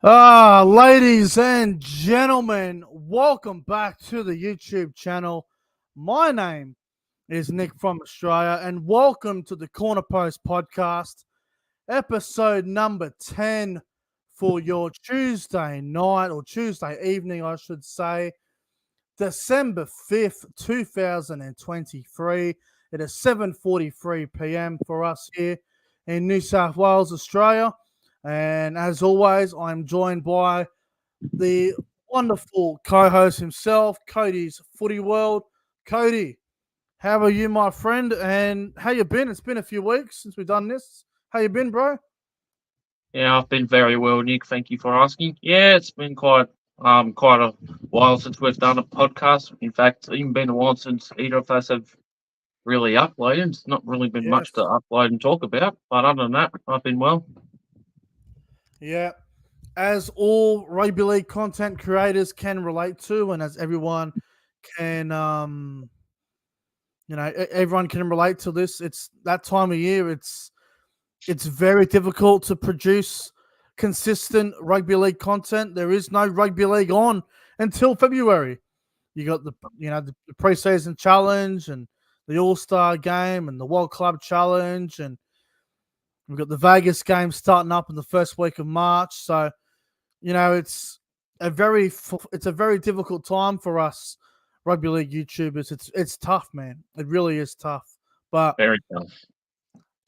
Ladies and gentlemen, welcome back to the YouTube channel. My name is Nick from Australia, and welcome to the Corner Post podcast, episode number 10 for your Tuesday night or Tuesday evening, I should say, December 5th, 2023. It is 7:43 p.m. for us here in New South Wales, Australia. And as always, I'm joined by the wonderful co-host himself, Codys Footy World. Cody, how are you, my friend? And how you been? It's been a few weeks since we've done this. How you been, bro? Yeah, I've been very well, Nick. Thank you for asking. Yeah, it's been quite a while since we've done a podcast. In fact, it's even been a while since either of us have really uploaded. It's not really been much to Yes. upload and talk about. But other than that, I've been well. Yeah. As all rugby league content creators can relate to, and as everyone can, everyone can relate to this. It's that time of year. It's very difficult to produce consistent rugby league content. There is no rugby league on until February. You got the preseason challenge and the All Star game and the World Club Challenge, and we've got the Vegas game starting up in the first week of March. So it's it's a very difficult time for us rugby league YouTubers. It's tough, man. It really is tough. But Very tough.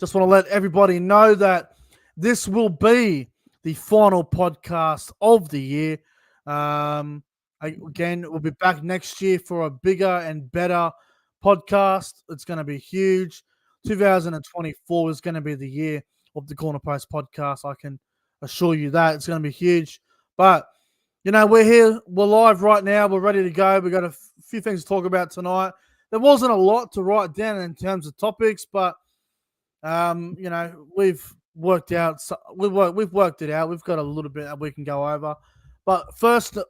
just want to let everybody know that this will be the final podcast of the year. Again, we'll be back next year for a bigger and better podcast. It's going to be huge. 2024 is going to be the year of the Corner Post podcast. I can assure you that it's going to be huge. But we're here. We're live right now. We're ready to go. We've got a few things to talk about tonight. There wasn't a lot to write down in terms of topics, but we've worked out. We've worked it out. We've got a little bit that we can go over. But firstly,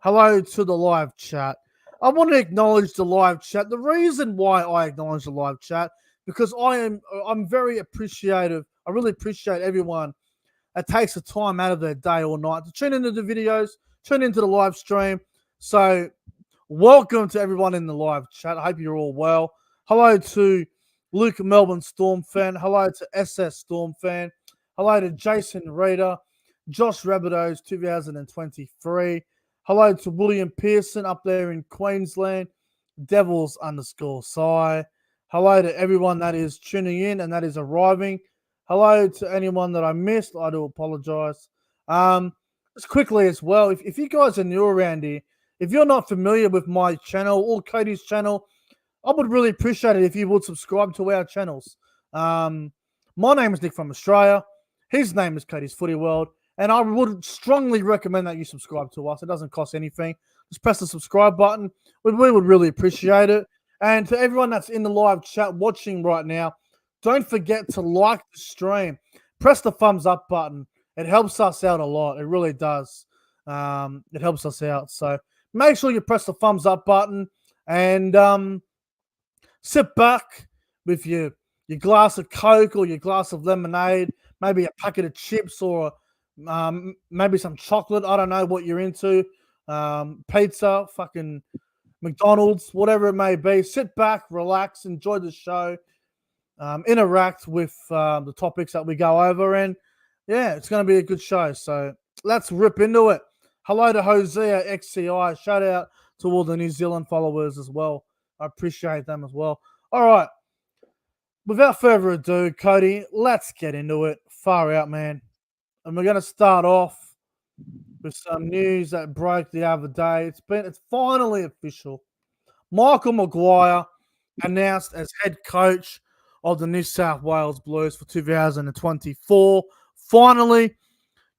hello to the live chat. I want to acknowledge the live chat. The reason why I acknowledge the live chat because I'm very appreciative. I really appreciate everyone that takes the time out of their day or night to tune into the videos, tune into the live stream. So, welcome to everyone in the live chat. I hope you're all well. Hello to Luke Melbourne Storm fan. Hello to SS Storm fan. Hello to Jason Reader, Josh Rabbitohs 2023. Hello to William Pearson up there in Queensland, Devils_Psy. Hello to everyone that is tuning in and that is arriving. Hello to anyone that I missed. I do apologize. Just quickly as well, if you guys are new around here, if you're not familiar with my channel or Cody's channel, I would really appreciate it if you would subscribe to our channels. My name is Nick from Australia. His name is Codys Footy World. And I would strongly recommend that you subscribe to us. It doesn't cost anything. Just press the subscribe button. We would really appreciate it. And to everyone that's in the live chat watching right now, don't forget to like the stream. Press the thumbs up button. It helps us out a lot. It really does. It helps us out. So make sure you press the thumbs up button and sit back with your glass of Coke or your glass of lemonade, maybe a packet of chips or maybe some chocolate. I don't know what you're into. Pizza, fucking McDonald's, whatever it may be. Sit back, relax, enjoy the show, interact with the topics that we go over. And yeah, it's going to be a good show. So let's rip into it. Hello to Hosea XCI. Shout out to all the New Zealand followers as well. I appreciate them as well. All right. Without further ado, Cody, let's get into it. Far out, man. And we're going to start off with some news that broke the other day. It's finally official. Michael Maguire announced as head coach of the New South Wales Blues for 2024. Finally,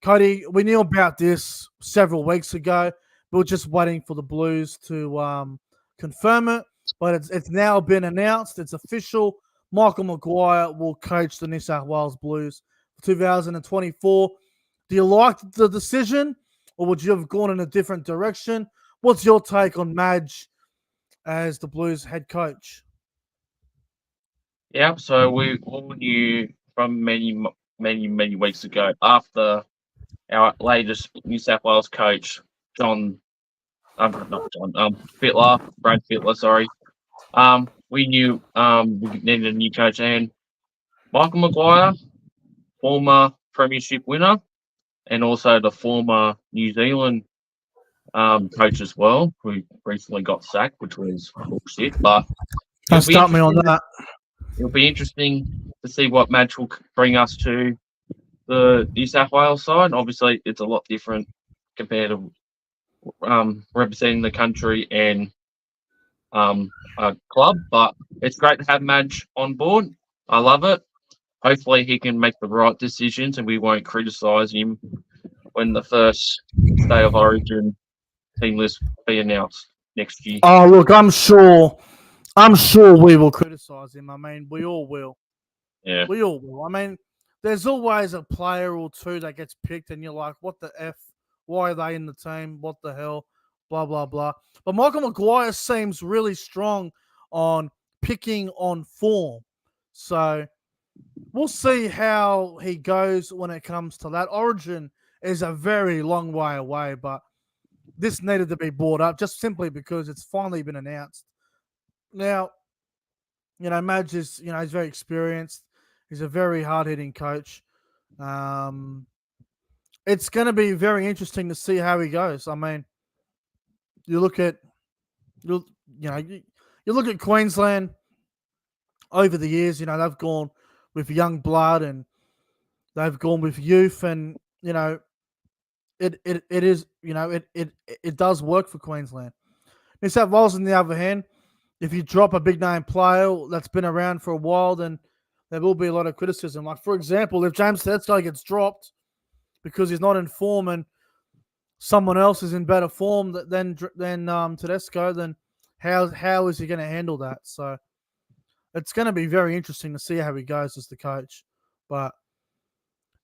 Cody, we knew about this several weeks ago. We were just waiting for the Blues to confirm it, but it's now been announced. It's official. Michael Maguire will coach the New South Wales Blues for 2024. Do you like the decision, or would you have gone in a different direction? What's your take on Madge as the Blues head coach? Yeah, so we all knew from many weeks ago after our latest New South Wales coach, not John, Fittler, Brad Fittler, sorry. We knew we needed a new coach, and Michael Maguire, former premiership winner, and also the former New Zealand coach as well, who recently got sacked, which was bullshit. But Don't it'll be start me on interesting. that. It'll be interesting to see what match will bring us to the New South Wales side. Obviously, it's a lot different compared to representing the country and a club, but it's great to have Madge on board. I love it. Hopefully, he can make the right decisions, and we won't criticise him when the first State of Origin team list be announced next year. Oh, look, I'm sure we will criticize him. I mean, we all will. Yeah, We all will. I mean, there's always a player or two that gets picked, and you're like, what the F? Why are they in the team? What the hell? Blah, blah, blah. But Michael Maguire seems really strong on picking on form. So we'll see how he goes when it comes to that. Origin is a very long way away, but this needed to be brought up just simply because it's finally been announced. Now, Madge is, he's very experienced. He's a very hard hitting coach. Um, it's going to be very interesting to see how he goes. I mean, you look at you you know you look at Queensland over the years. They've gone with young blood and they've gone with youth, and it is it does work for Queensland. New South Wales, on the other hand, if you drop a big name player that's been around for a while, then there will be a lot of criticism. Like, for example, if James Tedesco gets dropped because he's not in form and someone else is in better form than Tedesco, then how is he going to handle that? So it's going to be very interesting to see how he goes as the coach. But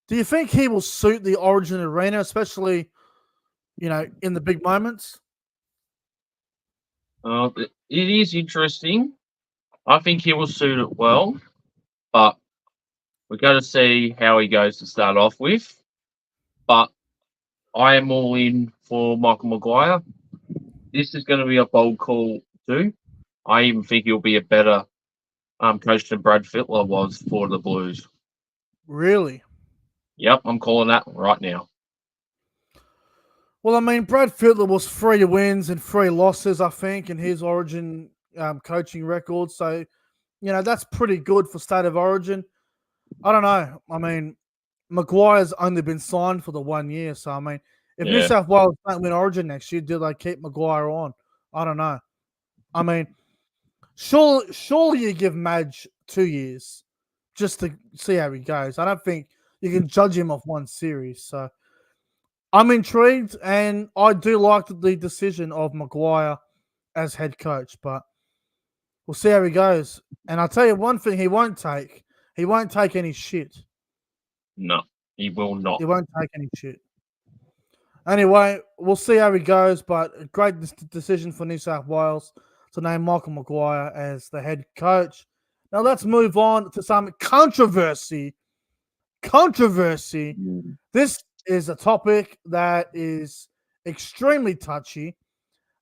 do you think he will suit the Origin arena, especially in the big moments? it is interesting. I think he will suit it well, but we've got to see how he goes to start off with. But I am all in for Michael Maguire. This is going to be a bold call too. I even think he'll be a better coach than Brad Fittler was for the Blues. Really? Yep, I'm calling that right now. Well, I mean, Brad Fittler was 3 wins and 3 losses, I think, in his Origin coaching record. So, that's pretty good for State of Origin. I don't know. I mean, Maguire's only been signed for the 1 year. So, I mean, if New Yeah, South Wales don't win Origin next year, do they keep Maguire on? I don't know. I mean, surely you give Madge 2 years just to see how he goes. I don't think you can judge him off one series. So, I'm intrigued, and I do like the decision of Maguire as head coach, but we'll see how he goes. And I'll tell you one thing he won't take. He won't take any shit. no, he will not. He won't take any shit. Anyway, we'll see how he goes, but a great decision for New South Wales to name Michael Maguire as the head coach. Now let's move on to some controversy. This is a topic that is extremely touchy,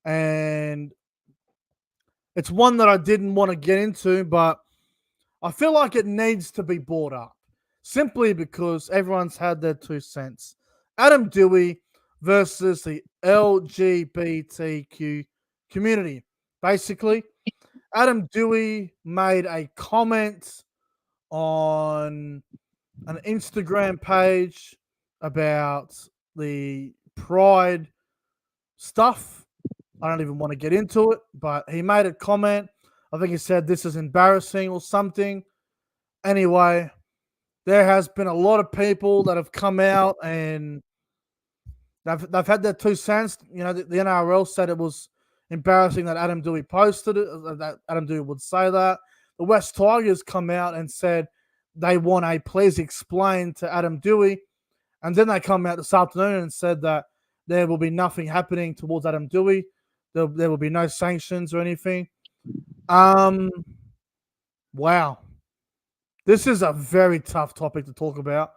and it's one that I didn't want to get into, but I feel like it needs to be brought up simply because everyone's had their 2 cents. Adam Dewey versus the LGBTQ community. Basically, Adam Dewey made a comment on an Instagram page about the Pride stuff. I don't even want to get into it, but he made a comment. I think he said this is embarrassing or something. Anyway, there has been a lot of people that have come out and they've had their 2 cents. The NRL said it was embarrassing that Adam Dewey posted it, that Adam Dewey would say that. The West Tigers come out and said they want a please explain to Adam Dewey. And then they come out this afternoon and said that there will be nothing happening towards Adam Dewey. There will be no sanctions or anything. Wow. This is a very tough topic to talk about.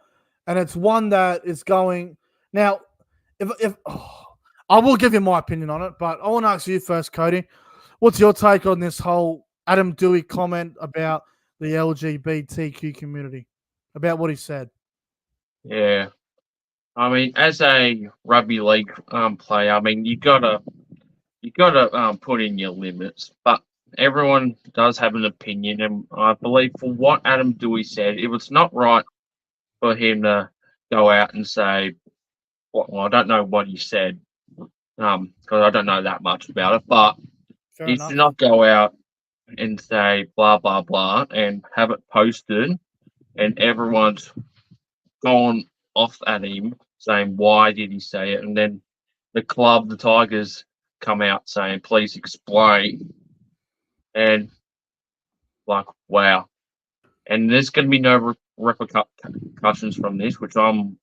And it's one that is going, Now, if I will give you my opinion on it, but I want to ask you first, Cody. What's your take on this whole Adam Dewey comment about the LGBTQ community? About what he said? Yeah. I mean, as a rugby league player, I mean, you gotta put in your limits, but everyone does have an opinion, and I believe for what Adam Dewey said, it was not right for him to go out and say, well, I don't know what he said, because I don't know that much about it, but Fair he did enough. not go out and say blah blah blah and have it posted, and everyone's gone off at him saying why did he say it, and then the club, the Tigers, come out saying please explain, and like wow, and there's going to be no repercussions from this, which I'm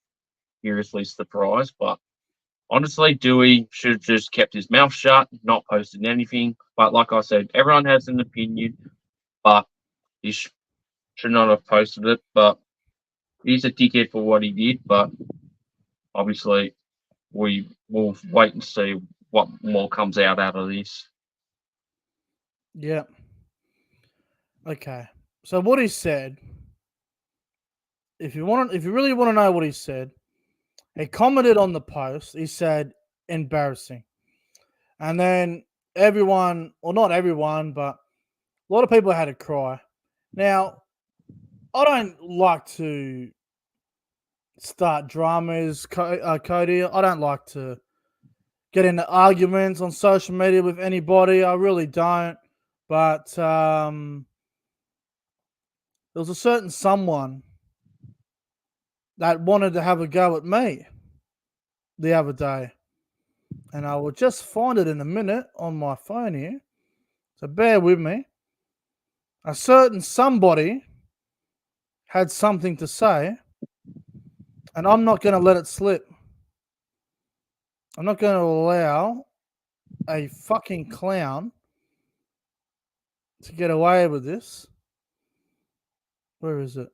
seriously surprised. But honestly, Dewey should have just kept his mouth shut, not posted anything. But like I said, everyone has an opinion, but he should not have posted it. But he's a dickhead for what he did. But obviously, we will wait and see what more comes out of this. Yeah. Okay. So what he said, if you really want to know what he said, he commented on the post. He said embarrassing, and then everyone, or not everyone, but a lot of people had to cry. Now, I don't like to start dramas, Cody. I don't like to get into arguments on social media with anybody. I really don't. But there was a certain someone that wanted to have a go at me the other day. And I will just find it in a minute on my phone here. So bear with me. A certain somebody had something to say, and I'm not going to let it slip. I'm not going to allow a fucking clown to get away with this. Where is it?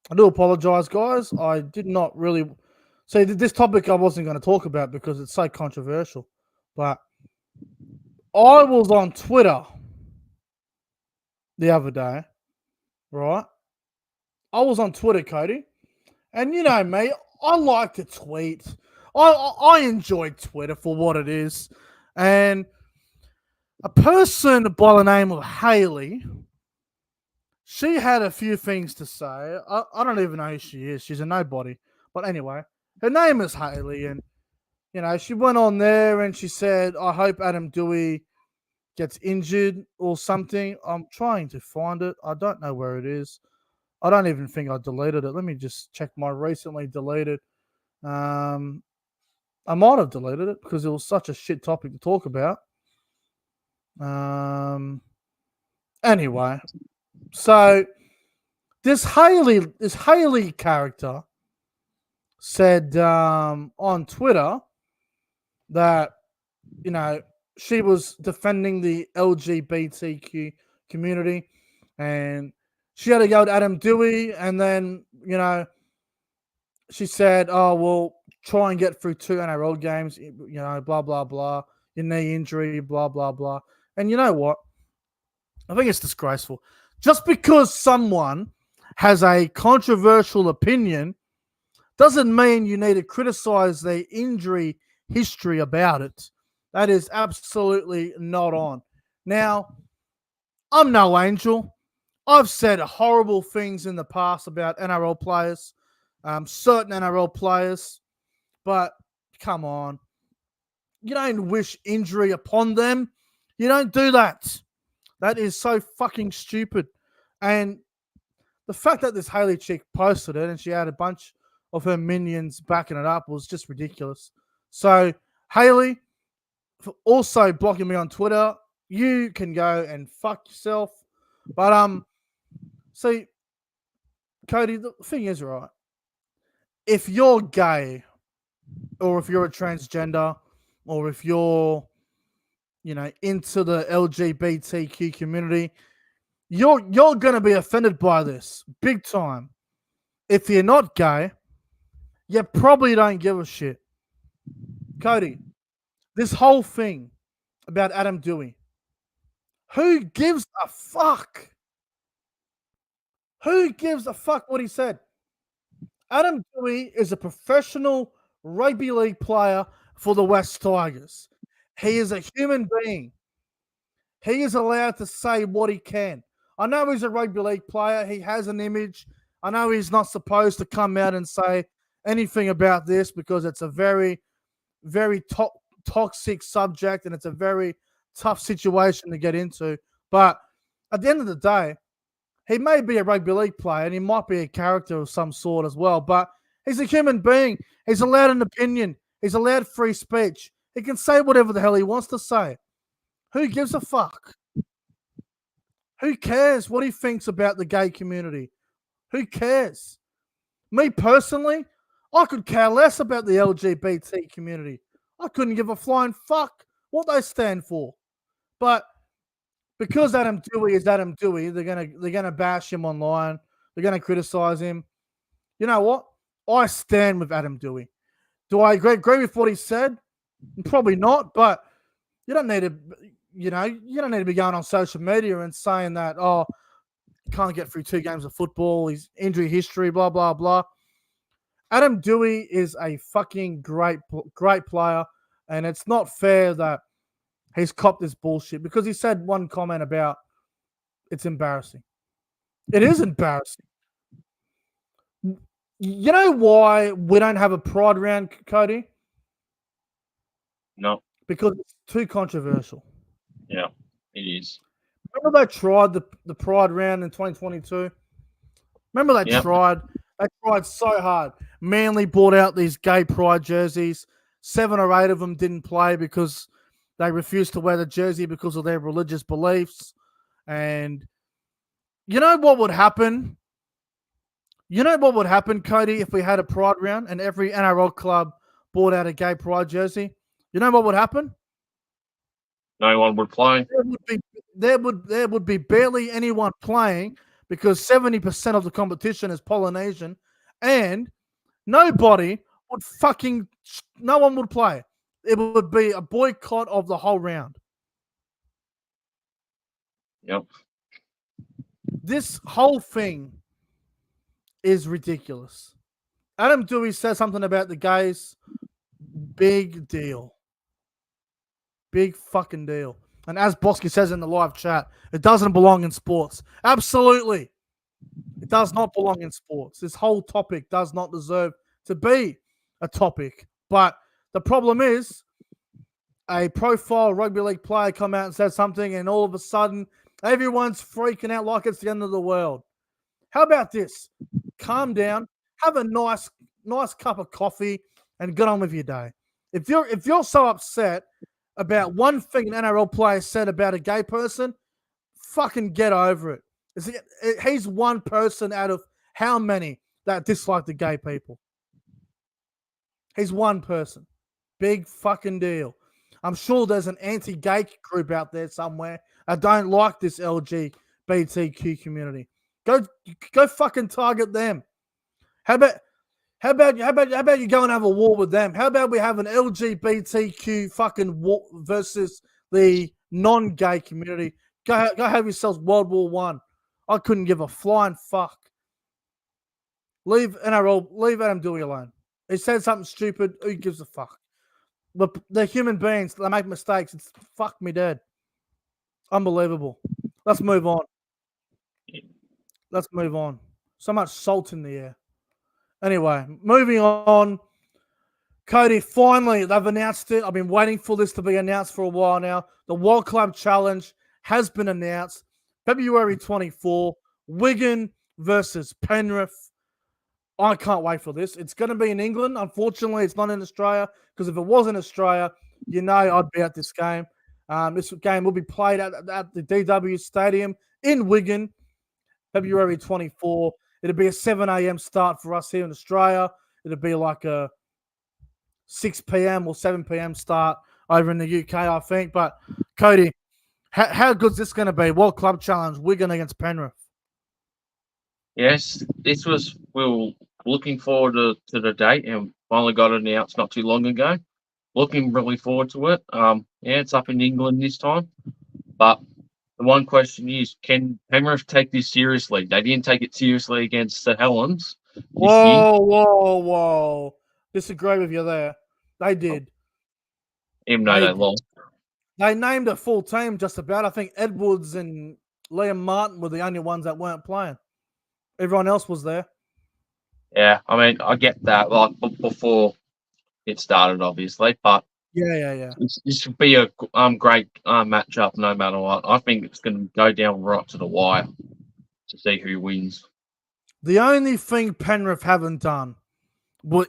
I do apologize, guys. I did not really see this topic I wasn't going to talk about because it's so controversial. But I was on Twitter the other day, right? I was on Twitter, Cody, and you know me, I like to tweet. I enjoy Twitter for what it is, and a person by the name of Haley, she had a few things to say. I don't even know who she is. She's a nobody. But anyway, her name is Haley, and she went on there and she said, "I hope Adam Dewey gets injured or something." I'm trying to find it. I don't know where it is. I don't even think I deleted it. Let me just check my recently deleted. Um, I might have deleted it because it was such a shit topic to talk about. Um, anyway, so this Haley character said on Twitter that she was defending the LGBTQ community, and she had to go to Adam Dewey, and then she said, "Oh well, try and get through 2 NRL games, blah blah blah, your knee injury, blah blah blah." And you know what? I think it's disgraceful. Just because someone has a controversial opinion doesn't mean you need to criticize their injury history about it. That is absolutely not on. Now, I'm no angel. I've said horrible things in the past about NRL players, certain NRL players, but come on. You don't wish injury upon them. You don't do that. That is so fucking stupid. And the fact that this Haley chick posted it and she had a bunch of her minions backing it up was just ridiculous. So, Haley, for also blocking me on Twitter, you can go and fuck yourself. But see, Cody, the thing is, right, if you're gay or if you're a transgender or if you're into the LGBTQ community, you're gonna be offended by this big time. If you're not gay, You probably don't give a shit. Cody, this whole thing about Adam Dewey, who gives a fuck? Who gives a fuck what he said? Adam Dewey is a professional rugby league player for the West Tigers. He is a human being. He is allowed to say what he can. I know he's a rugby league player. He has an image. I know he's not supposed to come out and say anything about this because it's a very, very toxic subject and it's a very tough situation to get into. But at the end of the day, he may be a rugby league player and he might be a character of some sort as well, but he's a human being. He's allowed an opinion. He's allowed free speech. He can say whatever the hell he wants to say. Who gives a fuck? Who cares what he thinks about the gay community? Who cares? Me personally, I could care less about the LGBT community. I couldn't give a flying fuck what they stand for. But because Adam Dewey is Adam Dewey, they're gonna bash him online. They're gonna criticize him. You know what? I stand with Adam Dewey. Do I agree with what he said? Probably not, but you don't need to, you don't need to be going on social media and saying that, oh, can't get through 2 games of football, his injury history, blah, blah, blah. Adam Dewey is a fucking great player, and it's not fair that he's copped this bullshit because he said one comment about it's embarrassing. It is embarrassing. You know why we don't have a pride round, Cody? No. Because it's too controversial. Yeah, it is. Remember they tried the pride round in 2022? Remember they tried? They tried so hard. Manly brought out these gay pride jerseys. 7 or 8 of them didn't play because they refused to wear the jersey because of their religious beliefs. And you know what would happen? You know what would happen, Cody, if we had a pride round and every NRL club brought out a gay pride jersey? You know what would happen? No one would play. There would be barely anyone playing because 70% of the competition is Polynesian, and no one would play. It would be a boycott of the whole round. Yep. This whole thing is ridiculous. Adam Dewey says something about the gays. Big deal. Big fucking deal. And as Bosky says in the live chat, it doesn't belong in sports. Absolutely. It does not belong in sports. This whole topic does not deserve to be a topic. But the problem is a profile rugby league player come out and says something and all of a sudden everyone's freaking out like it's the end of the world. How about this? Calm down, have a nice cup of coffee and get on with your day. If you're so upset about one thing an NRL player said about a gay person, fucking get over it. He's one person out of how many that dislike the gay people. He's one person. Big fucking deal. I'm sure there's an anti-gay group out there somewhere. I don't like this LGBTQ community. Go fucking target them. How about you go and have a war with them? How about we have an LGBTQ fucking war versus the non-gay community? Go have yourselves World War One. I couldn't give a flying fuck. Leave Adam Dewey alone. He said something stupid. Who gives a fuck? But they're human beings. They make mistakes. It's fuck me dead. Unbelievable. Let's move on. So much salt in the air. Anyway, moving on. Cody, finally, they've announced it. I've been waiting for this to be announced for a while now. The World Club Challenge has been announced. February 24, Wigan versus Penrith. I can't wait for this. It's going to be in England. Unfortunately, it's not in Australia because if it was in Australia, I'd be at this game. This game will be played at the DW Stadium in Wigan, February 24. It'll be a 7 a.m. start for us here in Australia. It'll be like a 6 p.m. or 7 p.m. start over in the UK, I think. But, Cody, how good is this going to be? World Club Challenge, Wigan against Penrith. Yes, this was looking forward to the date, and finally got it announced not too long ago. Looking really forward to it. Yeah, it's up in England this time. But the one question is, can Penrith take this seriously? They didn't take it seriously against the Helens this year, Whoa. Disagree with you there. They did. even though They they did. lost. They named a full team just about. I think Edwards and Liam Martin were the only ones that weren't playing. Everyone else was there. Yeah, I mean, I get that, like before it started, obviously, but Yeah. this should be a great matchup no matter what. I think it's going to go down right to the wire to see who wins. The only thing Penrith haven't done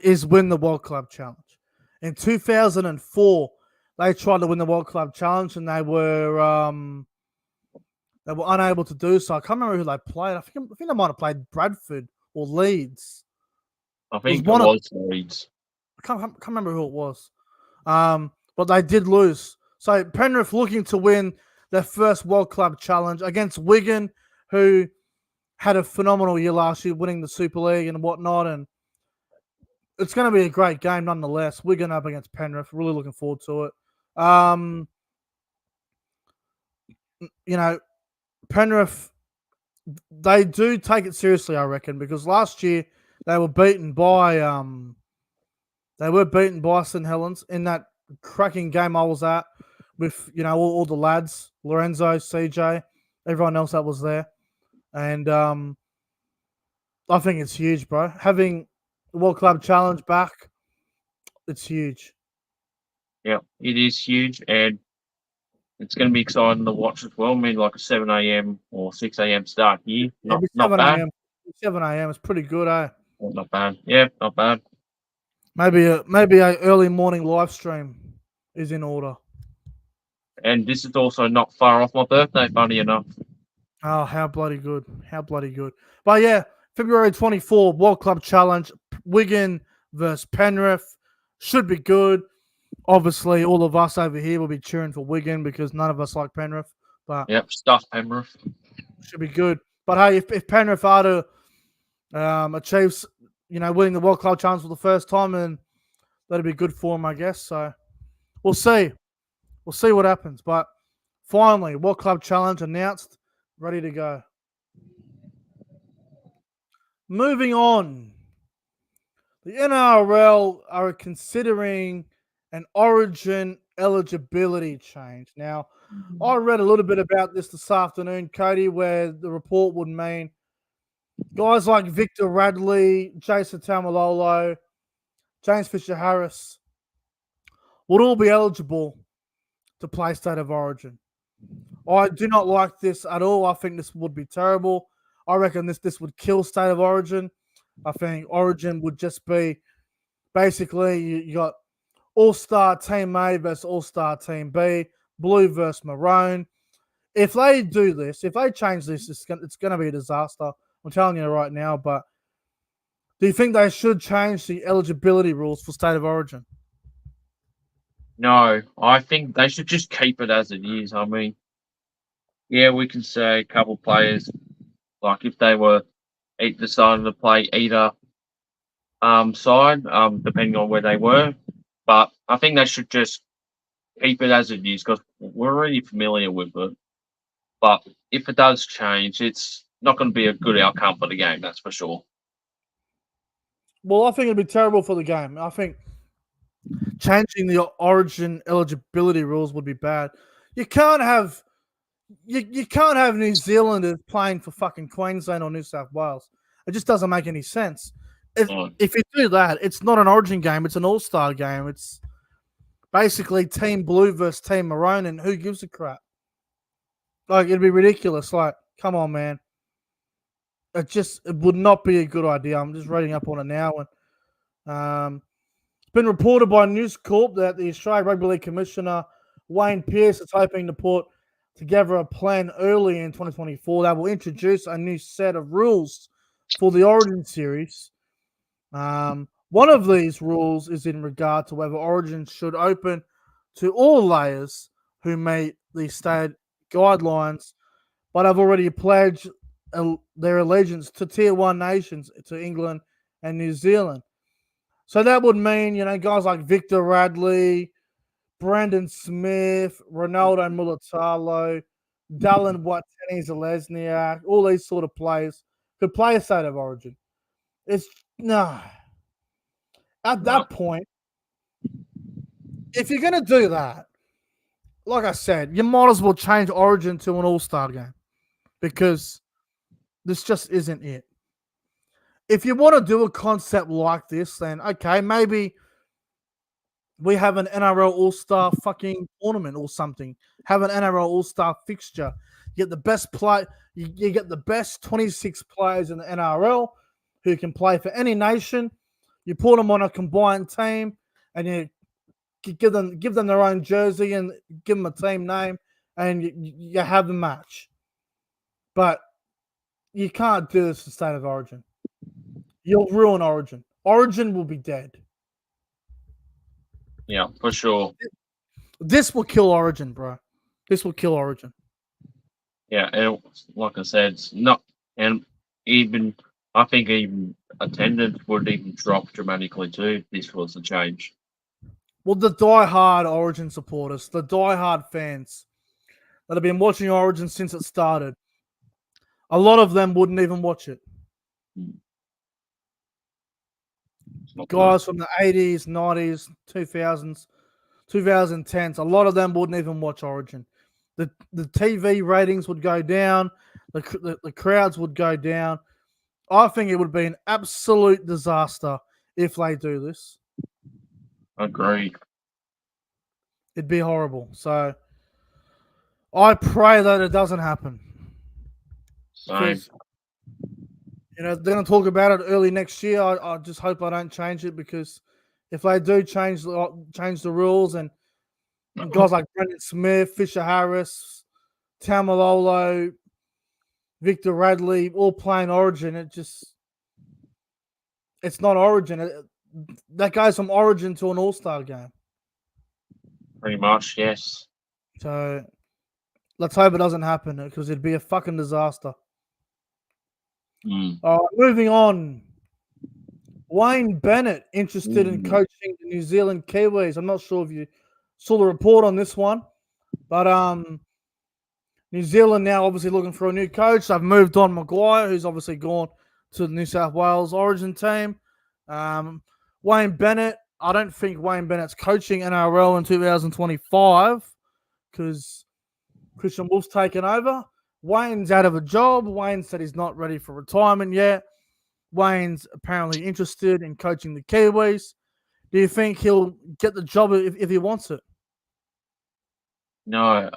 is win the World Club Challenge. In 2004, they tried to win the World Club Challenge and they were unable to do so. I can't remember who they played. I think they might have played Bradford or Leeds. I It was think it one of was Leeds. I can't remember who it was. But they did lose. So Penrith looking to win their first World Club Challenge against Wigan, who had a phenomenal year last year, winning the Super League and whatnot. And it's going to be a great game nonetheless. Wigan up against Penrith. Really looking forward to it. Penrith, they do take it seriously, I reckon, because last year they were beaten by St. Helens in that cracking game I was at with all the lads, Lorenzo, CJ, everyone else that was there, and I think it's huge, bro. Having the World Club Challenge back, it's huge. Yeah, it is huge, and it's going to be exciting to watch as well. I mean, like a 7 a.m. or 6 a.m. start here. It'll be Not bad. 7 a.m. 7 a.m. It's pretty good, eh? Not bad. Yeah, not bad. Maybe a early morning live stream is in order. And this is also not far off my birthday, funny enough. Oh, how bloody good. How bloody good. But yeah, February 24, World Club Challenge, Wigan versus Penrith. Should be good. Obviously, all of us over here will be cheering for Wigan because none of us like Penrith. But Yep, stuff Penrith. should be good. But hey, if Penrith are to achieve, winning the World Club Challenge for the first time, then that'd be good for them, I guess. So we'll see. We'll see what happens. But finally, World Club Challenge announced, ready to go. Moving on. The NRL are considering an origin eligibility change. Now, I read a little bit about this afternoon, Cody, where the report would mean guys like Victor Radley, Jason Tamalolo, James Fisher-Harris would all be eligible to play State of Origin. I do not like this at all. I think this would be terrible. I reckon this would kill State of Origin. I think Origin would just be basically you got All-Star Team A versus All-Star Team B, blue versus maroon. If they do this, if they change this, it's going to be a disaster. I'm telling you right now. But do you think they should change the eligibility rules for State of Origin? No, I think they should just keep it as it is. I mean, yeah, we can say a couple players, like if they were deciding to play either side, depending on where they were. But I think they should just keep it as it is because we're already familiar with it. But if it does change, it's not going to be a good outcome for the game, that's for sure. Well, I think it'd be terrible for the game. I think changing the origin eligibility rules would be bad. You can't have New Zealanders playing for fucking Queensland or New South Wales. It just doesn't make any sense. If you do that, it's not an origin game, it's an all-star game. It's basically Team Blue versus Team Maroon, and who gives a crap? Like, it'd be ridiculous. Like, come on, man. It would not be a good idea. I'm just reading up on it now. And it's been reported by News Corp that the Australian Rugby League Commissioner, Wayne Pearce, is hoping to put together a plan early in 2024 that will introduce a new set of rules for the Origin series. One of these rules is in regard to whether Origin should open to all layers who meet the state guidelines, but have already pledged their allegiance to Tier 1 nations, to England and New Zealand. So that would mean, guys like Victor Radley, Brandon Smith, Ronaldo Mulatalo, Dallin Watene Zelezniak, all these sort of players could play a state of origin. It's no. At No. that point, if you're going to do that, like I said, you might as well change origin to an all-star game because this just isn't it. If you want to do a concept like this, then okay, maybe we have an NRL All-Star fucking tournament or something. Have an NRL All-Star fixture. You get the best play. You get the best 26 players in the NRL who can play for any nation. You put them on a combined team, and you give them their own jersey and give them a team name, and you have the match. But you can't do this in State of Origin. You'll ruin Origin. Origin will be dead. Yeah, for sure. This will kill Origin, bro. This will kill Origin. Yeah, and like I said, it's not, and even I think even attendance would even drop dramatically too if this was a change. Well, the die-hard Origin supporters, the die-hard fans that have been watching Origin since it started, a lot of them wouldn't even watch it. Guys from the 80s, 90s, 2000s, 2010s, a lot of them wouldn't even watch Origin. The TV ratings would go down. The crowds would go down. I think it would be an absolute disaster if they do this. Agreed. It'd be horrible. So I pray that it doesn't happen. Same. Because, they're going to talk about it early next year. I just hope I don't change it, because if they do change the rules and guys like Brendan Smith, Fisher Harris, Tamalolo, Victor Radley all playing Origin, it's not Origin. That goes from Origin to an All-Star game. Pretty much, yes. So let's hope it doesn't happen, because it'd be a fucking disaster. Mm. Moving on. Wayne Bennett interested in coaching the New Zealand Kiwis. I'm not sure if you saw the report on this one, but New Zealand now obviously looking for a new coach. They've moved on Maguire, who's obviously gone to the New South Wales Origin team. Wayne Bennett, I don't think Wayne Bennett's coaching NRL in 2025 because Christian Wolf's taken over. Wayne's out of a job. Wayne said he's not ready for retirement yet. Wayne's apparently interested in coaching the Kiwis. Do you think he'll get the job if he wants it? No.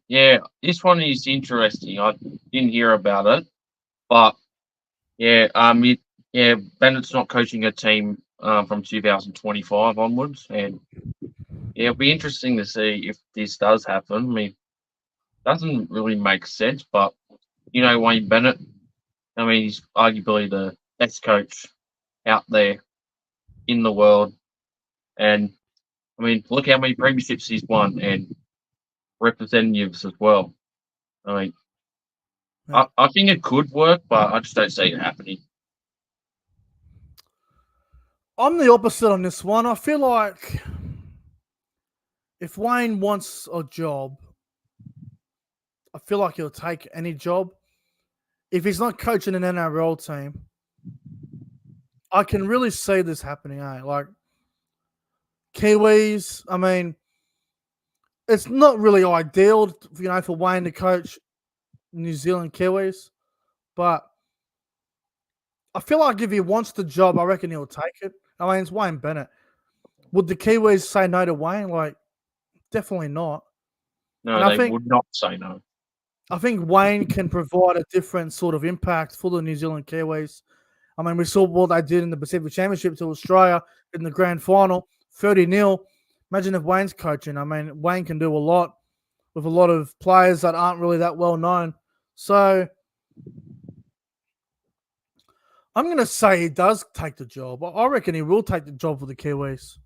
Yeah, this one is interesting. I didn't hear about it, but yeah, Bennett's not coaching a team from 2025 onwards, and yeah, it'll be interesting to see if this does happen. I mean, doesn't really make sense, but Wayne Bennett, I mean, he's arguably the best coach out there in the world, and I mean, look how many premierships he's won and representatives as well. I mean, Yeah. I think it could work, but I just don't see it happening. I'm the opposite on this one. I feel like if Wayne wants a job, I feel like he'll take any job. If he's not coaching an NRL team, I can really see this happening. Like Kiwis, I mean, it's not really ideal, for Wayne to coach New Zealand Kiwis, but I feel like if he wants the job, I reckon he'll take it. I mean, it's Wayne Bennett. Would the Kiwis say no to Wayne? Like, definitely not. No, And they would not say no. I think Wayne can provide a different sort of impact for the New Zealand Kiwis. I mean, we saw what they did in the Pacific Championship to Australia in the grand final, 30-0. Imagine if Wayne's coaching. I mean, Wayne can do a lot with a lot of players that aren't really that well known. So I'm going to say he does take the job. I reckon he will take the job for the Kiwis.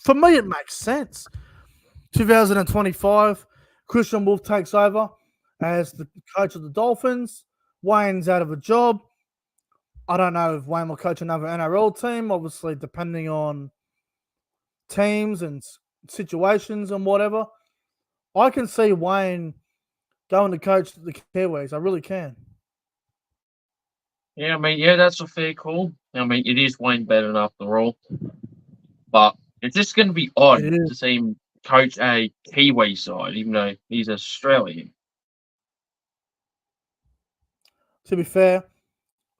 For me, it makes sense. 2025, Christian Wolf takes over as the coach of the Dolphins. Wayne's out of a job. I don't know if Wayne will coach another NRL team, obviously, depending on teams and situations and whatever. I can see Wayne going to coach the Kiwis. I really can. Yeah, I mean, yeah, that's a fair call. I mean, it is Wayne Bennett after all, but it's just going to be It odd is. to see him coach a Kiwi side, even though he's Australian. To be fair,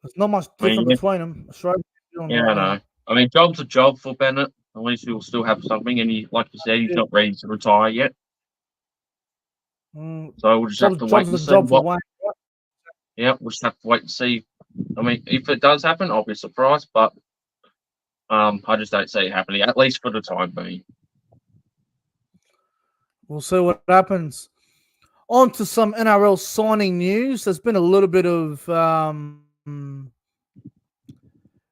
there's not much I different mean, yeah, between them. Australia and New Zealand yeah, right I now. know. I mean, job's a job for Bennett. At least he'll still have something, and he, like you said, he's Yeah. not ready to retire yet. Mm, So we'll just have to wait job's and a see job for what. Wayne. Yeah, we'll just have to wait and see. I mean, if it does happen, I'll be surprised, but I just don't see it happening, at least for the time being. We'll see what happens. On to some NRL signing news. There's been a little bit of NRL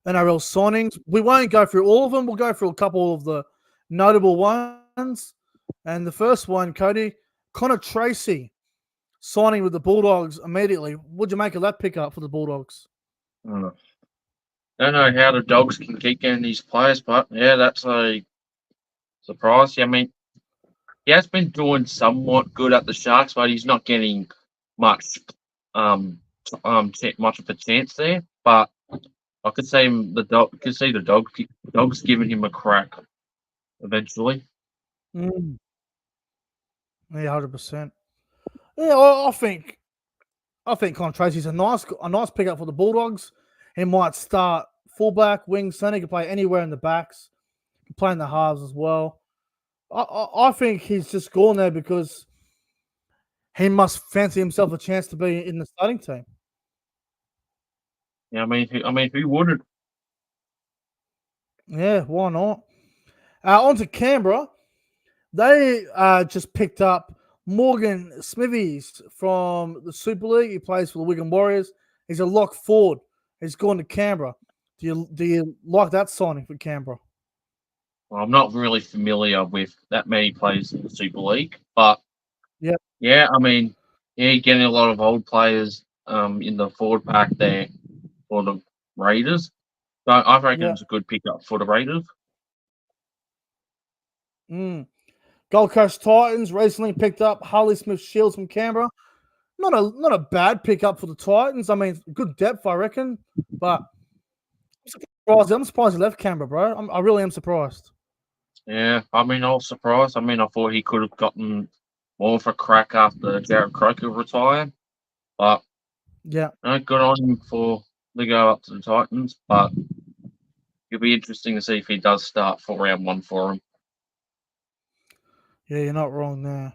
signings. We won't go through all of them. We'll go through a couple of the notable ones. And the first one, Cody, Connor Tracy signing with the Bulldogs immediately. What'd you make of that pickup for the Bulldogs? Uh, don't know how the Dogs can keep getting these players, but yeah, that's a surprise. Yeah, I mean, he has been doing somewhat good at the Sharks, but he's not getting much, much of a chance there. But I could see him, could see the dogs giving him a crack eventually. Mm. Yeah, 100%. Yeah, I think Connor Tracy's a nice pickup for the Bulldogs. He might start fullback, wing, center. He can play anywhere in the backs. He can play in the halves as well. I think he's just gone there because he must fancy himself a chance to be in the starting team. Yeah, I mean, who wouldn't? Yeah, why not? On to Canberra. They just picked up Morgan Smithies from the Super League. He plays for the Wigan Warriors. He's a lock forward. He's gone to Canberra. Do you like that signing for Canberra? Well, I'm not really familiar with that many players in the Super League, but Yeah, yeah, I mean, yeah, getting a lot of old players in the forward pack there for the Raiders. So I reckon yeah. it's a good pickup for the Raiders. Mm. Gold Coast Titans recently picked up Harley Smith Shields from Canberra. Not a bad pickup for the Titans. I mean, good depth, I reckon. But I'm surprised he left Canberra, bro. I really am surprised. Yeah, I mean, I was surprised. I mean, I thought he could have gotten more of a crack after Jared Croker retired, but Yeah, good on him for the go up to the Titans. But it'll be interesting to see if he does start for round one for him. yeah, you're not wrong there.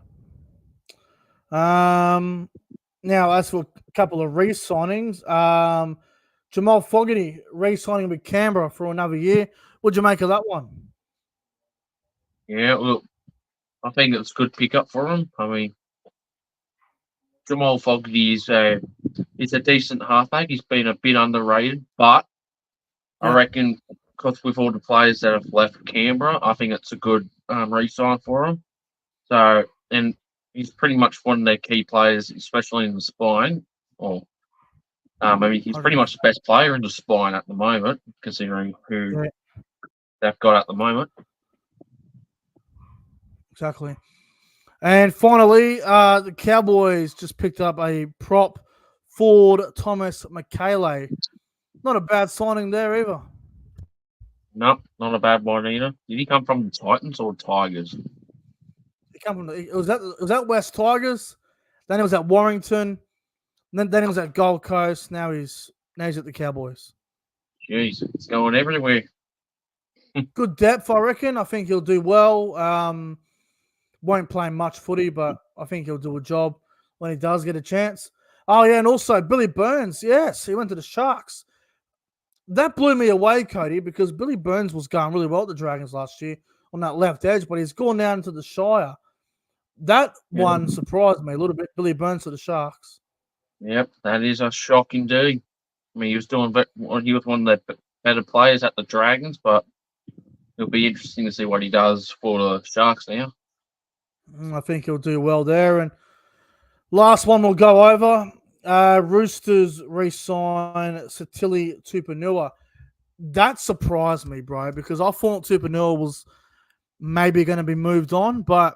Now as for a couple of re-signings, Jamal Fogarty re-signing with Canberra for another year. What'd you make of that one? Yeah, look, I think it's a good pickup for him. I mean, Jamal Fogarty is a decent halfback. He's been a bit underrated, but I Yeah, reckon because with all the players that have left Canberra, I think it's a good re-sign for him. So, and he's pretty much one of their key players, especially in the spine. Or, I mean, he's pretty 100%. much the best player in the spine at the moment, considering who Yeah, they've got at the moment. exactly. And finally, the Cowboys just picked up a prop Ford Thomas McKaylee. Not a bad signing there either. No, not a bad one either. Did he come from the Titans or Tigers? He come from it was at West Tigers, then he was at Warrington, then he was at Gold Coast. Now he's at the Cowboys. Jeez, it's going everywhere. Good depth, I reckon. I think he'll do well. Won't play much footy, but I think he'll do a job when he does get a chance. Oh yeah, and also Billy Burns. Yes, he went to the Sharks. That blew me away, Cody, because Billy Burns was going really well at the Dragons last year on that left edge, but he's gone down into the Shire. That Yeah. one surprised me a little bit. Billy Burns to the Sharks. Yep, that is a shock indeed. I mean, he was he was one of the better players at the Dragons, but it'll be interesting to see what he does for the Sharks now. I think he'll do well there. And last one we'll go over. Roosters re-sign Satili Tupanua. That surprised me, bro, because I thought Tupanua was maybe going to be moved on, but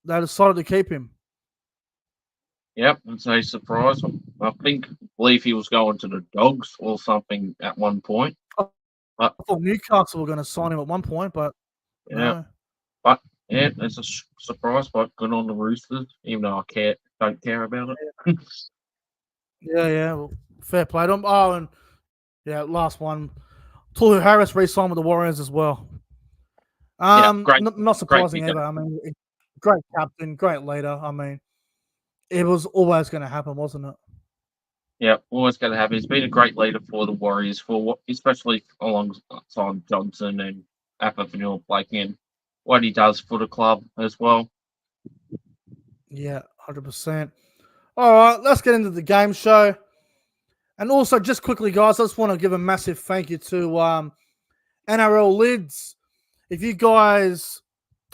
they decided to keep him. Yep, it's a surprise. Believe he was going to the Dogs or something at one point. I But thought Newcastle were going to sign him at one point, but yeah, no. but yeah, it's a surprise. But good on the Roosters, even though don't care about it. Yeah. Well, fair play to him. Oh, and yeah, last one. Tulu Harris re-signed with the Warriors as well. Yeah, great, Not great surprising pickup. either. I mean, great captain, great leader. I mean, it was always going to happen, wasn't it? Yeah, always going to have. He's been a great leader for the Warriors, especially alongside Johnson and Apathanil Blake and what he does for the club as well. Yeah, 100%. All right, let's get into the game show. And also, just quickly, guys, I just want to give a massive thank you to NRL Lids. If you guys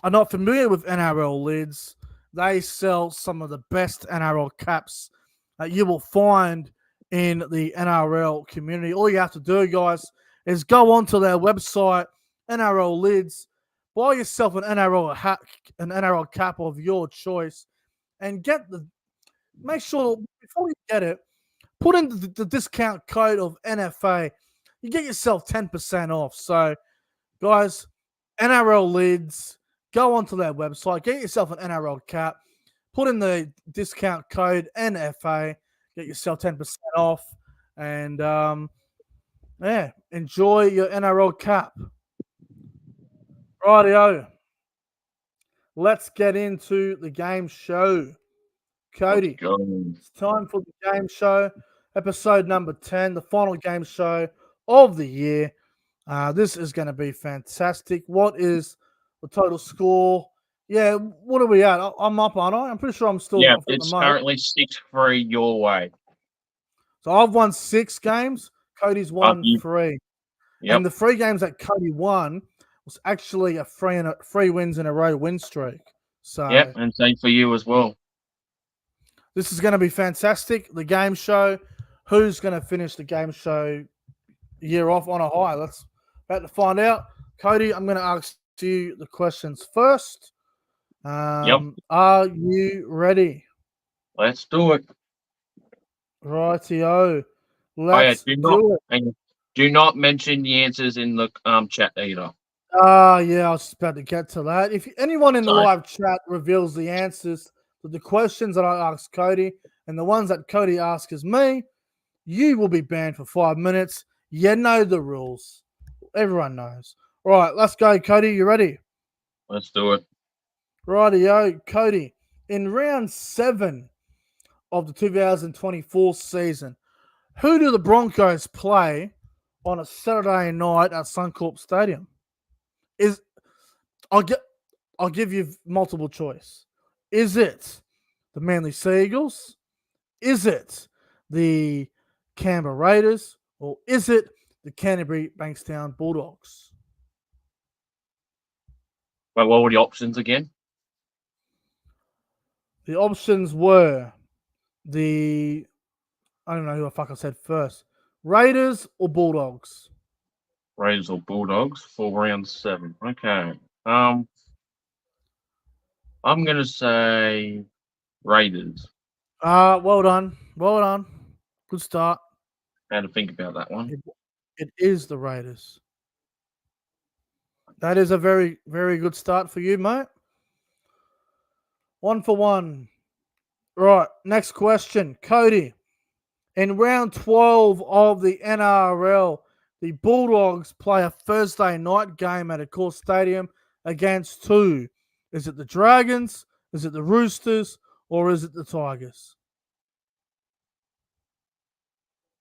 are not familiar with NRL Lids, they sell some of the best NRL caps that you will find in the NRL community. All you have to do, guys, is go onto their website, NRL Lids, buy yourself an NRL cap of your choice, and make sure before you get it, put in the discount code of NFA. You get yourself 10% off. So, guys, NRL Lids, go onto their website, get yourself an NRL cap, put in the discount code NFA, get yourself 10% off, and yeah, enjoy your NRL cap. Rightio. Let's get into the game show. Let's Cody, go. it's time for the game show, episode number 10, the final game show of the year. This is going to be fantastic. What is the total score? Yeah, what are we at? I'm up, aren't I? I'm pretty sure Yeah, I've got the it's most. currently 6-3 your way. So I've won 6 games. Cody's won You, 3. yep, And the 3 games that Cody won was actually a 3 wins in a row win streak. yep, So and same for you as well. this is going to be fantastic. The game show. Who's going to finish the game show year off on a high? Let's about to find out. Cody, I'm going to ask you the questions first. Yep, Are you ready? let's do it. Rightio. Oh yeah, Let's do it. do not mention the answers in the chat either. Yeah, I was just about to get to that. If anyone in the So live chat reveals the answers to the questions that I asked Cody and the ones that Cody asks me, you will be banned for 5 minutes. You know the rules. Everyone knows. All right, let's go, Cody. You ready? let's do it. Rightio, Cody. In round 7 of the 2024 season, who do the Broncos play on a Saturday night at Suncorp Stadium? Is I'll give you multiple choice. Is it the Manly Sea Eagles? Is it the Canberra Raiders? Or is it the Canterbury Bankstown Bulldogs? Wait, what were the options again? The options were I don't know who the fuck I said first. Raiders or Bulldogs? Raiders or Bulldogs for round 7. Okay. I'm gonna say Raiders. Well done. Well done. Good start. Had to think about that one. It is the Raiders. That is a very, very good start for you, mate. 1 for 1. Right. Next question. Cody. In round 12 of the NRL, the Bulldogs play a Thursday night game at a core stadium against who? Is it the Dragons? Is it the Roosters? Or is it the Tigers?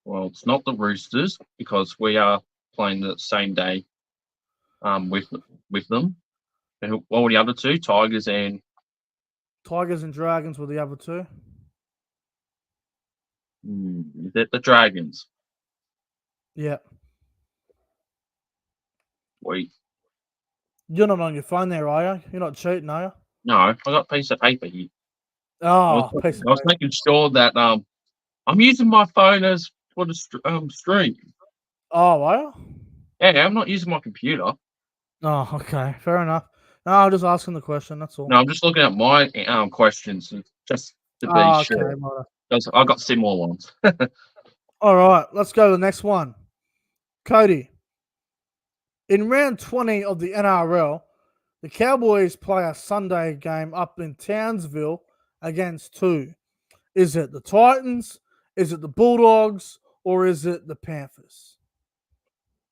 Well, it's not the Roosters because we are playing the same day with them. And what were the other two? Tigers and Tigers and Dragons were the other two. is it the Dragons? Yeah. Wait, You're not on your phone there, are you? You're not cheating, are you? no, I got a piece of paper here. I was, Oh, I piece of was paper. making sure that I'm using my phone as for the stream. Oh, well. Yeah, I'm not using my computer. Oh, okay. Fair enough. No, I'm just asking the question. That's all. No, I'm just looking at my questions just to be Oh, okay. sure. Right. 'Cause I got similar ones. All right. Let's go to the next one. Cody. In round 20 of the NRL, the Cowboys play a Sunday game up in Townsville against two. Is it the Titans? Is it the Bulldogs? Or is it the Panthers?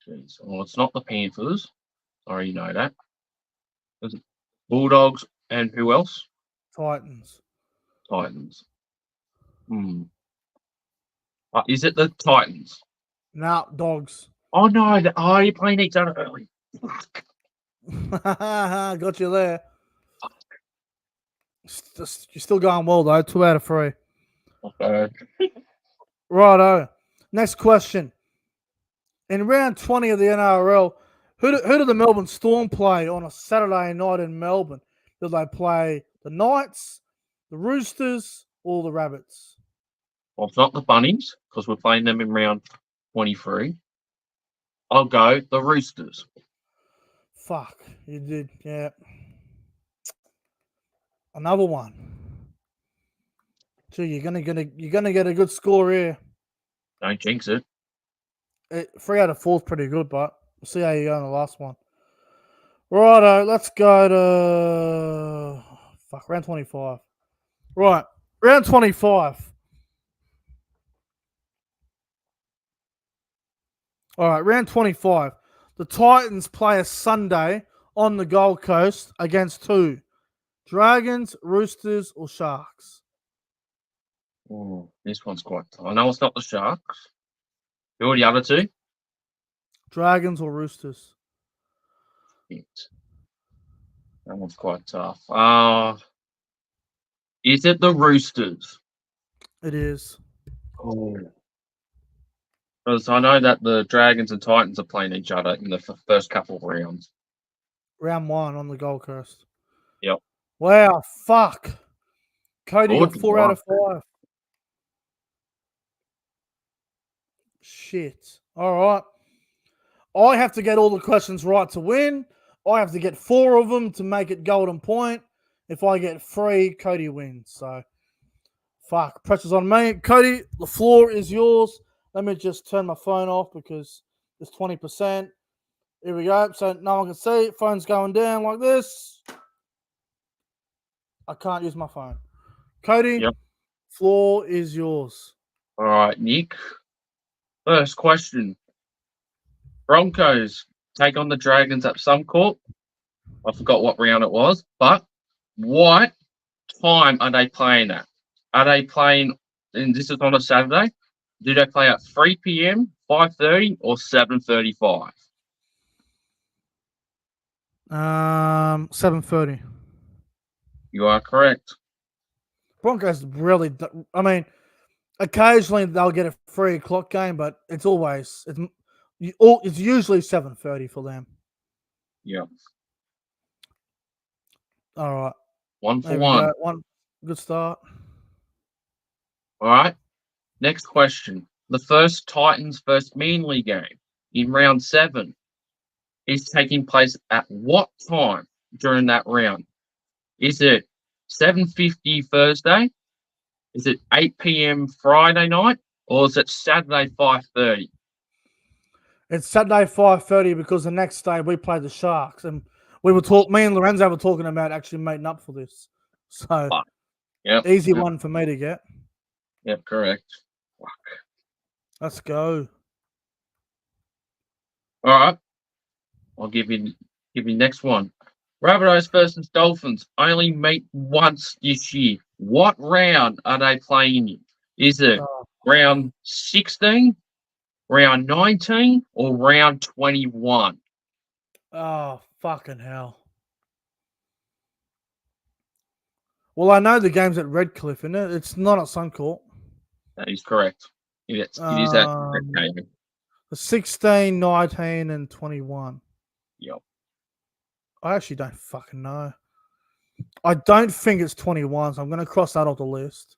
Jeez. Well, it's not the Panthers. I already know that. Is it Bulldogs and who else? Titans. Titans. Hmm. Is it the Titans? Nah, dogs. Oh no! You're playing each other early. Got you there. You're still going well, though. 2 out of 3. Okay. Righto. Next question. In round 20 of the NRL, who did the Melbourne Storm play on a Saturday night in Melbourne? Did they play the Knights, the Roosters, or the Rabbits? Well, it's not the Bunnies because we're playing them in round 23. I'll go the Roosters. Fuck, you did, yeah. Another one. Gee, you're gonna get a good score here. Don't jinx it. 3 out of 4 is pretty good, but we'll see how you go in the last one. Righto, let's go to round 25. Right, round 25. All right, round 25. The Titans play a Sunday on the Gold Coast against two. Dragons, Roosters, or Sharks? Oh, this one's quite tough. I know it's not the Sharks. Who are the other two? Dragons or Roosters? Shit. That one's quite tough. Is it the Roosters? It is. Oh. Because I know that the Dragons and Titans are playing each other in the first couple of rounds. Round 1 on the Gold Coast. Yep. Wow, fuck. Cody got Good 4 out luck. of 5. Shit. All right. I have to get all the questions right to win. I have to get 4 of them to make it golden point. If I get 3, Cody wins. So, fuck. Pressure's on me. Cody, the floor is yours. Let me just turn my phone off because it's 20%. Here we go. So no one can see it. Phone's going down like this. I can't use my phone. Cody, Yep. floor is yours. All right, Nick. First question. Broncos take on the Dragons at Suncorp. I forgot what round it was, but what time are they playing at? Are they playing, and this is on a Saturday, do they play at 3 p.m., 5:30, or 7:35? 7:30. You are correct. Broncos really. I mean, occasionally they'll get a 3 o'clock game, but it's usually 7:30 for them. Yeah. All right. One for There we one. go. One good start. All right. Next question. The first Titans versus Manly game in round 7 is taking place at what time during that round? Is it 7:50 Thursday? Is it 8 p.m. Friday night? Or is it Saturday 5:30? It's Saturday 5:30 because the next day we play the Sharks, and me and Lorenzo were talking about actually mating up for this. So Yep. easy one for me to get. Yep, correct. Let's go. All right. I'll give you next one. Rabbitohs versus Dolphins only meet once this year. What round are they playing in? Is it round 16, round 19, or round 21? Oh, fucking hell. Well, I know the game's at Redcliffe, isn't it? It's not at Suncorp. That is correct. It is that game. 16, 19, and 21. Yep. I actually don't fucking know. I don't think it's 21, so I'm going to cross that off the list.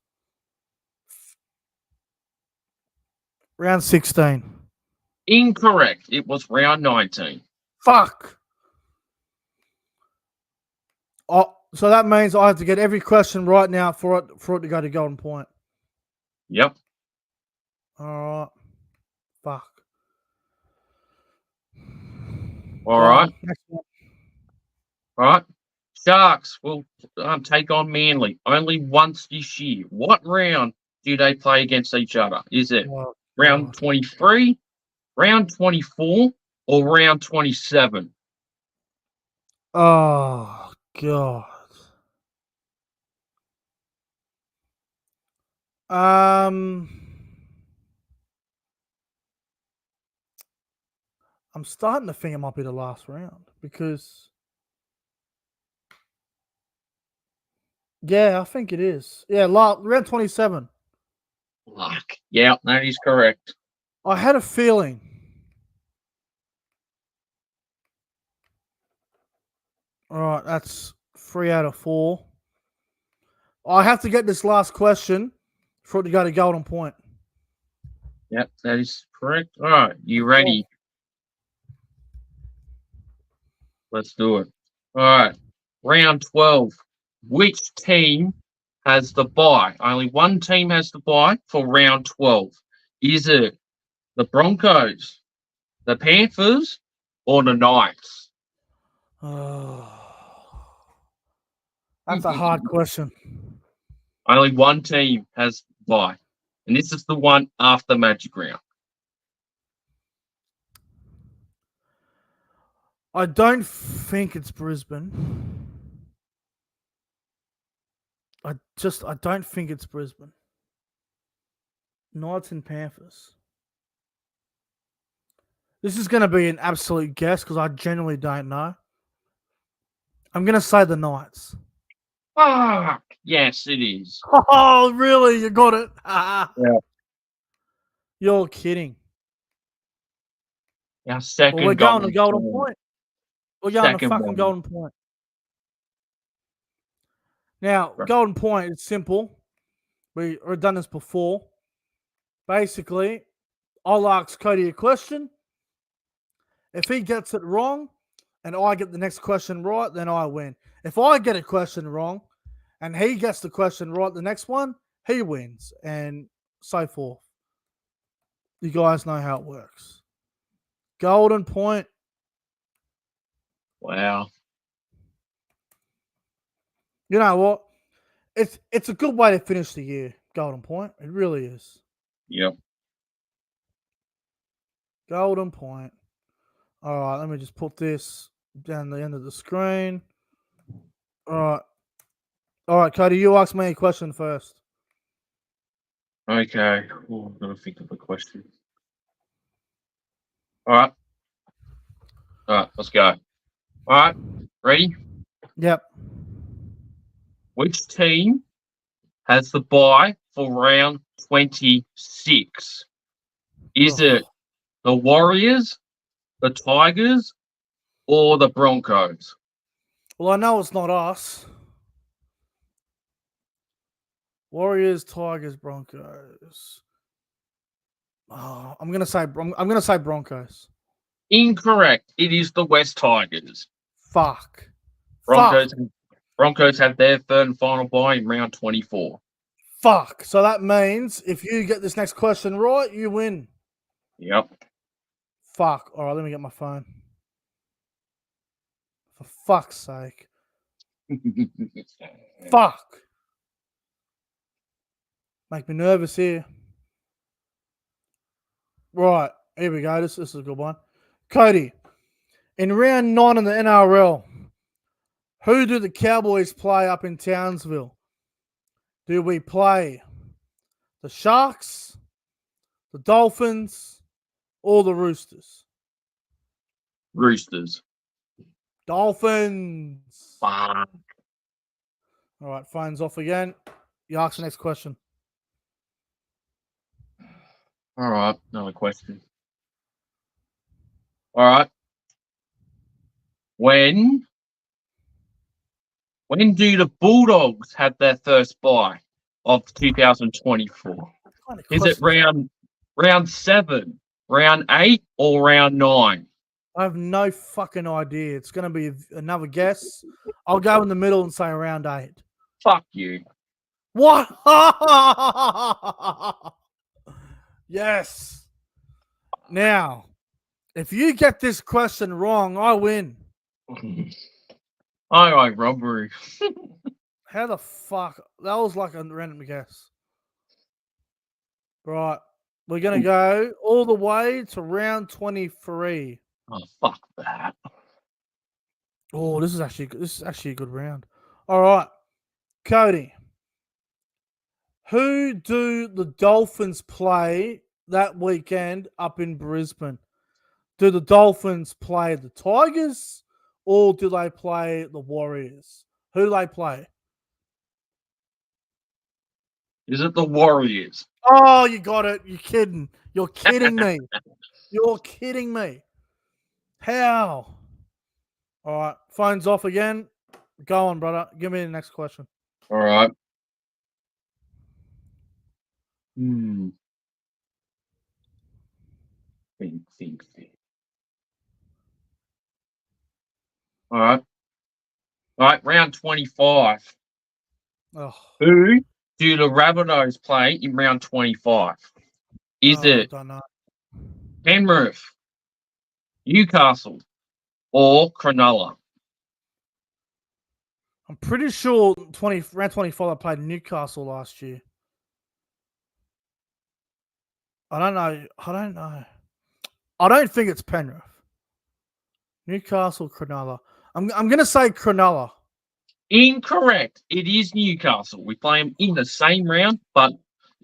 Round 16. Incorrect. It was round 19. Fuck. Oh, so that means I have to get every question right now for it to go to golden point. Yep. All right. Fuck. All Go right. on, next one. All right. Sharks will take on Manly only once this year. What round do they play against each other? Is it Oh, round God. 23, round 24, or round 27? Oh, God. Um, I'm starting to think it might be the last round because, yeah, I think it is. Yeah, round 27. Luck. Yeah, that is correct. I had a feeling. All right, that's 3 out of 4. I have to get this last question for it to go to golden point. Yep, that is correct. All right, you ready? Let's do it. All right, round 12. Which team has the bye? Only one team has the bye for round 12. Is it the Broncos, the Panthers, or the Knights? That's a hard question. Only one team has bye, and this is the one after Magic Round. I don't think it's Brisbane. I don't think it's Brisbane. Knights and Panthers. This is going to be an absolute guess because I genuinely don't know. I'm going to say the Knights. Fuck! Yes, it is. Oh, really? You got it? Yeah. You're kidding. Our second Well, we're going to golden point. We're going to Second fucking one. golden point. Now, Right. golden point, it's simple. We've done this before. Basically, I'll ask Cody a question. If he gets it wrong and I get the next question right, then I win. If I get a question wrong and he gets the question right, the next one, he wins, and so forth. You guys know how it works. Golden point. Wow. You know what? It's a good way to finish the year. Golden point. It really is. Yep. Golden point. All right, let me just put this down the end of the screen. All right, Cody, you ask me a question first. Okay. Oh, I'm gonna think of a question. All right. All right. Let's go. All right. Ready? Yep. Which team has the bye for round 26? Is it the Warriors, the Tigers, or the Broncos? Well, I know it's not us. Warriors, Tigers, Broncos. Oh, I'm gonna say Broncos. Incorrect. It is the West Tigers. Fuck. Broncos. Fuck. Broncos have their third and final bye in round 24. Fuck. So that means if you get this next question right, you win. Yep. Fuck. All right, let me get my phone. For fuck's sake. Fuck. Make me nervous here. Right. Here we go. This is a good one. Cody, in round 9 of the NRL, who do the Cowboys play up in Townsville? Do we play the Sharks, the Dolphins, or the Roosters? Roosters. Dolphins. Fuck. All right, phone's off again. You ask the next question. All right, another question. All right. When do the Bulldogs have their first bye of 2024? What kind of Is it questions are- round Round 7, round 8, or round 9? I have no fucking idea. It's going to be another guess. I'll go in the middle and say round 8. Fuck you. What? Yes. Now, if you get this question wrong, I win. I like robbery. How the fuck? That was like a random guess. Right. We're going to go all the way to round 23. Oh, fuck that. Oh, this is actually a good round. All right. Cody. Who do the Dolphins play that weekend up in Brisbane? Do the Dolphins play the Tigers or do they play the Warriors? Who do they play? Is it the Warriors? Oh, you got it. You're kidding. You're kidding me. You're kidding me. How? All right. Phone's off again. Go on, brother. Give me the next question. All right. Think. All right. All right, round 25. Oh, Who do the Rabbitohs play in round 25? Is I it don't know. Penrith, Newcastle, or Cronulla? I'm pretty sure round 24 I played Newcastle last year. I don't know. I don't think it's Penrith. Newcastle, Cronulla. I'm going to say Cronulla. Incorrect. It is Newcastle. We play them in the same round, but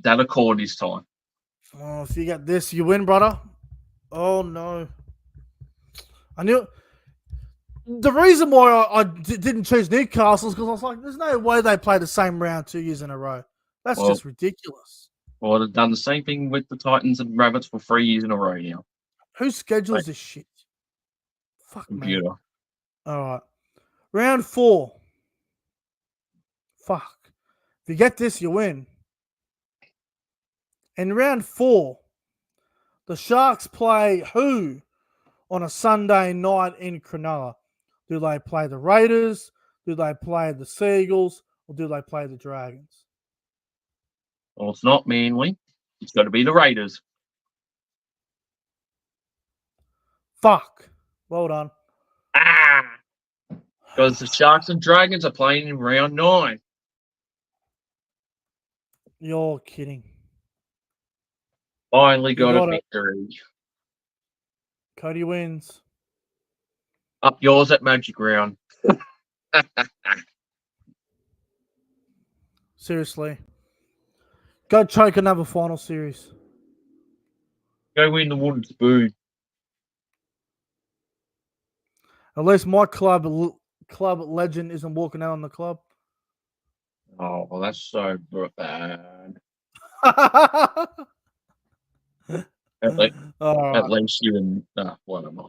that a Codys time. Oh, if you get this, you win, brother. Oh, no. I knew... The reason why I didn't choose Newcastle is because I was like, there's no way they play the same round 2 years in a row. That's just ridiculous. Well, they've done the same thing with the Titans and Rabbits for 3 years in a row now. Who schedules this shit? Fuck me. Computer. All right. Round 4. Fuck. If you get this, you win. In round 4, the Sharks play who on a Sunday night in Cronulla? Do they play the Raiders? Do they play the Seagulls? Or do they play the Dragons? Well, it's not Manly. It's got to be the Raiders. Fuck. Well done. Because the Sharks and Dragons are playing in round 9. You're kidding. Finally got a victory. Cody wins. Up yours at Magic Round. Seriously. Go choke another final series. Go win the wooden spoon. At least my club legend isn't walking out on the club. Oh, well, that's so bad. At least you and what am I?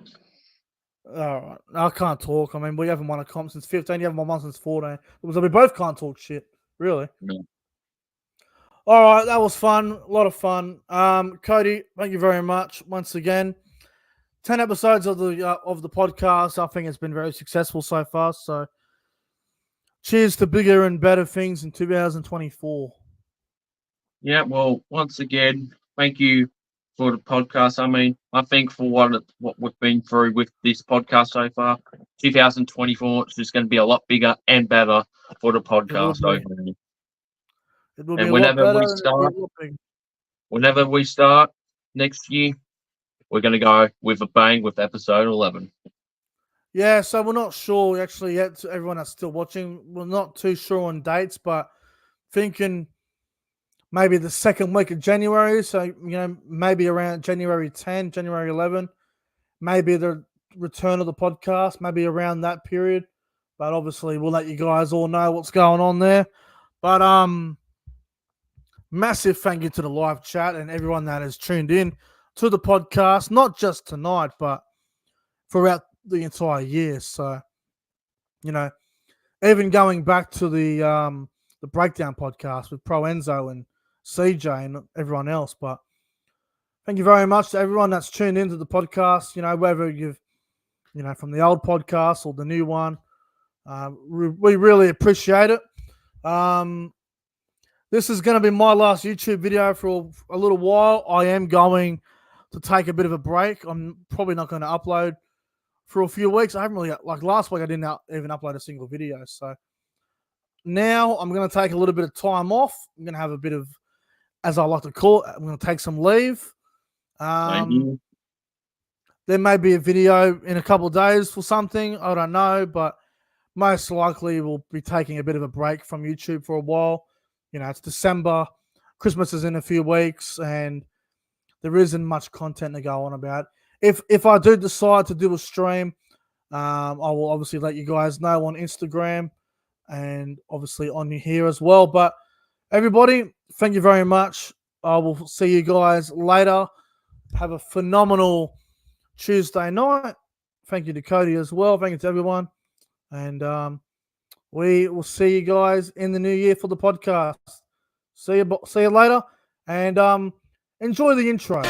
All right. I can't talk. I mean, we haven't won a comp since 15. You haven't won since 14. So we both can't talk shit. Really. Yeah. All right. That was fun. A lot of fun. Cody, thank you very much once again. 10 episodes of the podcast. I think it's been very successful so far. So cheers to bigger and better things in 2024. Yeah, well, once again, thank you for the podcast. I mean, I think for what we've been through with this podcast so far, 2024 is just going to be a lot bigger and better for the podcast. It will be a lot better. Whenever we start next year, we're going to go with a bang with episode 11. Yeah, so we're not sure actually yet. To everyone that's still watching, we're not too sure on dates, but thinking maybe the second week of January. So, maybe around January 10, January 11, maybe the return of the podcast, maybe around that period. But obviously, we'll let you guys all know what's going on there. But massive thank you to the live chat and everyone that has tuned in to the podcast, not just tonight, but throughout the entire year. So, even going back to the breakdown podcast with Pro Enzo and CJ and everyone else. But Thank you very much to everyone that's tuned into the podcast. Whether you've, from the old podcast or the new one, we really appreciate it. This is going to be my last YouTube video for a little while. I am going to take a bit of a break. I'm probably not going to upload for a few weeks. I haven't really, like last week, I didn't even upload a single video. So now I'm going to take a little bit of time off. I'm going to have a bit of, as I like to call it, I'm going to take some leave. There may be a video in a couple of days for something. I don't know, but most likely we'll be taking a bit of a break from YouTube for a while. It's December. Christmas is in a few weeks, and there isn't much content to go on about. If I do decide to do a stream, I will obviously let you guys know on Instagram and obviously on here as well. But everybody, thank you very much. I will see you guys later. Have a phenomenal Tuesday night. Thank you to Cody as well. Thank you to everyone. And we will see you guys in the new year for the podcast. See you later. And enjoy the intro.